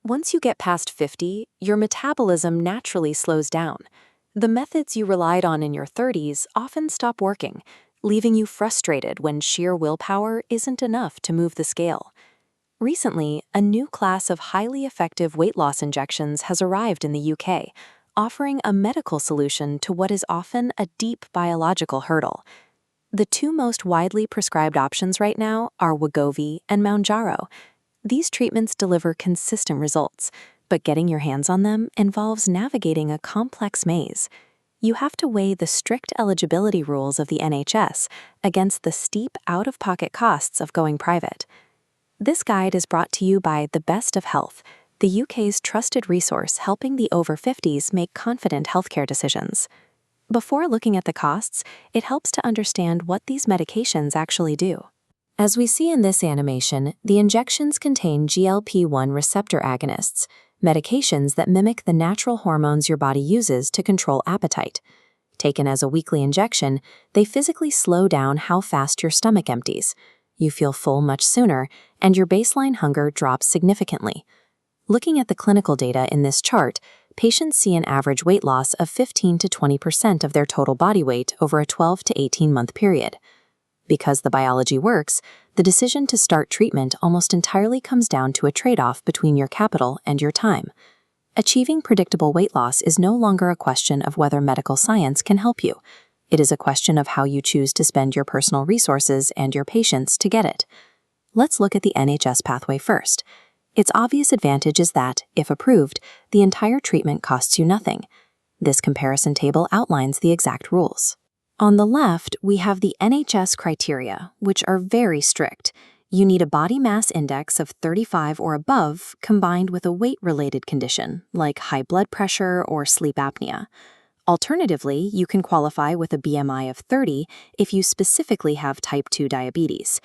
Once you get past 50, your metabolism naturally slows down. The methods you relied on in your 30s often stop working, leaving you frustrated when sheer willpower isn't enough to move the scale. Recently, a new class of highly effective weight loss injections has arrived in the UK, offering a medical solution to what is often a deep biological hurdle. The two most widely prescribed options right now are Wegovy and Mounjaro. These treatments deliver consistent results, but getting your hands on them involves navigating a complex maze. You have to weigh the strict eligibility rules of the NHS against the steep out-of-pocket costs of going private. This guide is brought to you by The Best of Health, the UK's trusted resource helping the over 50s make confident healthcare decisions. Before looking at the costs, it helps to understand what these medications actually do. As we see in this animation, the injections contain GLP-1 receptor agonists, medications that mimic the natural hormones your body uses to control appetite. Taken as a weekly injection, they physically slow down how fast your stomach empties. You feel full much sooner, and your baseline hunger drops significantly. Looking at the clinical data in this chart, patients see an average weight loss of 15 to 20% of their total body weight over a 12 to 18-month period. Because the biology works, the decision to start treatment almost entirely comes down to a trade-off between your capital and your time. Achieving predictable weight loss is no longer a question of whether medical science can help you. It is a question of how you choose to spend your personal resources and your patience to get it. Let's look at the NHS pathway first. Its obvious advantage is that, if approved, the entire treatment costs you nothing. This comparison table outlines the exact rules. On the left, we have the NHS criteria, which are very strict. You need a body mass index of 35 or above combined with a weight-related condition, like high blood pressure or sleep apnea. Alternatively, you can qualify with a BMI of 30 if you specifically have type 2 diabetes.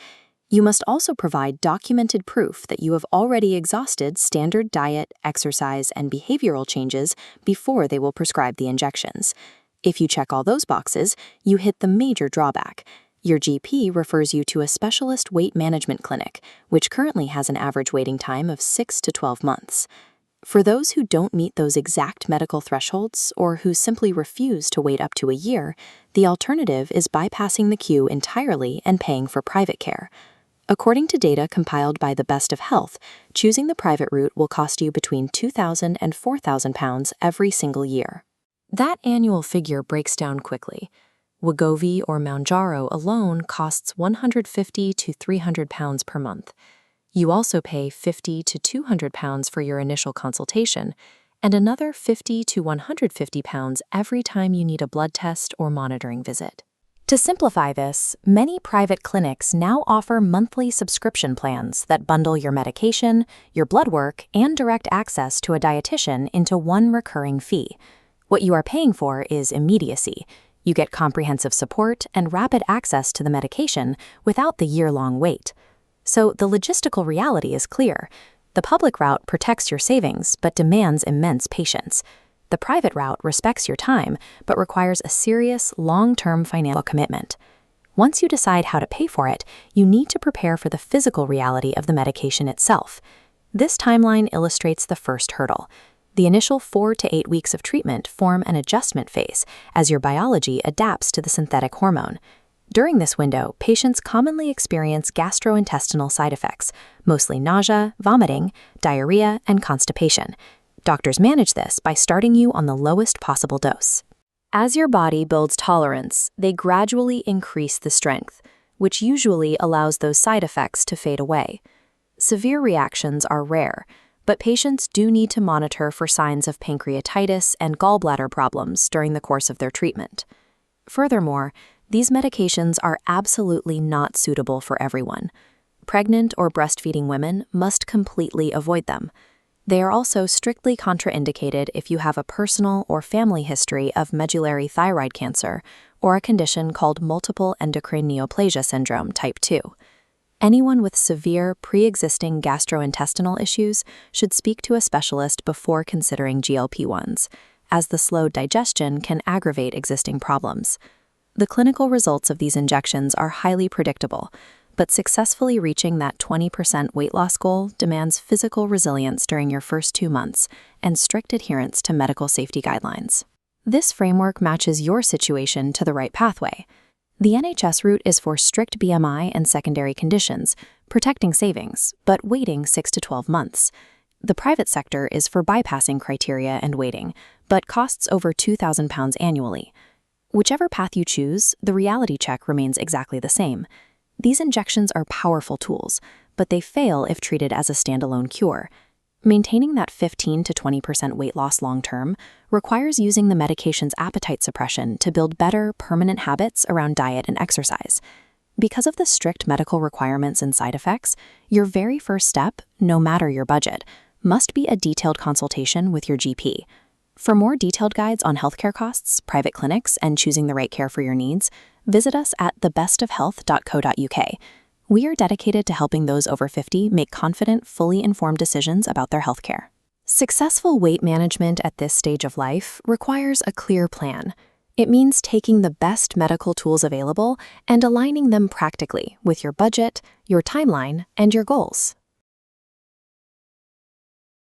You must also provide documented proof that you have already exhausted standard diet, exercise, and behavioral changes before they will prescribe the injections. If you check all those boxes, you hit the major drawback. Your GP refers you to a specialist weight management clinic, which currently has an average waiting time of 6 to 12 months. For those who don't meet those exact medical thresholds or who simply refuse to wait up to a year, the alternative is bypassing the queue entirely and paying for private care. According to data compiled by The Best of Health, choosing the private route will cost you between £2,000 and £4,000 every single year. That annual figure breaks down quickly. Wegovy or Mounjaro alone costs £150 to £300 per month. You also pay £50 to £200 for your initial consultation, and another £50 to £150 every time you need a blood test or monitoring visit. To simplify this, many private clinics now offer monthly subscription plans that bundle your medication, your blood work, and direct access to a dietitian into one recurring fee. What you are paying for is immediacy. You get comprehensive support and rapid access to the medication without the year-long wait. So the logistical reality is clear. The public route protects your savings but demands immense patience. The private route respects your time but requires a serious, long-term financial commitment. Once you decide how to pay for it, you need to prepare for the physical reality of the medication itself. This timeline illustrates the first hurdle. The initial 4 to 8 weeks of treatment form an adjustment phase as your biology adapts to the synthetic hormone. During this window, patients commonly experience gastrointestinal side effects, mostly nausea, vomiting, diarrhea, and constipation. Doctors manage this by starting you on the lowest possible dose. As your body builds tolerance, they gradually increase the strength, which usually allows those side effects to fade away. Severe reactions are rare, but patients do need to monitor for signs of pancreatitis and gallbladder problems during the course of their treatment. Furthermore, these medications are absolutely not suitable for everyone. Pregnant or breastfeeding women must completely avoid them. They are also strictly contraindicated if you have a personal or family history of medullary thyroid cancer or a condition called multiple endocrine neoplasia syndrome type 2. Anyone with severe pre-existing gastrointestinal issues should speak to a specialist before considering GLP-1s, as the slow digestion can aggravate existing problems. The clinical results of these injections are highly predictable, but successfully reaching that 20% weight loss goal demands physical resilience during your first 2 months and strict adherence to medical safety guidelines. This framework matches your situation to the right pathway. The NHS route is for strict BMI and secondary conditions, protecting savings, but waiting 6 to 12 months. The private sector is for bypassing criteria and waiting, but costs over £2,000 annually. Whichever path you choose, the reality check remains exactly the same. These injections are powerful tools, but they fail if treated as a standalone cure. Maintaining that 15 to 20% weight loss long-term requires using the medication's appetite suppression to build better, permanent habits around diet and exercise. Because of the strict medical requirements and side effects, your very first step, no matter your budget, must be a detailed consultation with your GP. For more detailed guides on healthcare costs, private clinics, and choosing the right care for your needs, visit us at thebestofhealth.co.uk. We are dedicated to helping those over 50 make confident, fully informed decisions about their healthcare. Successful weight management at this stage of life requires a clear plan. It means taking the best medical tools available and aligning them practically with your budget, your timeline, and your goals.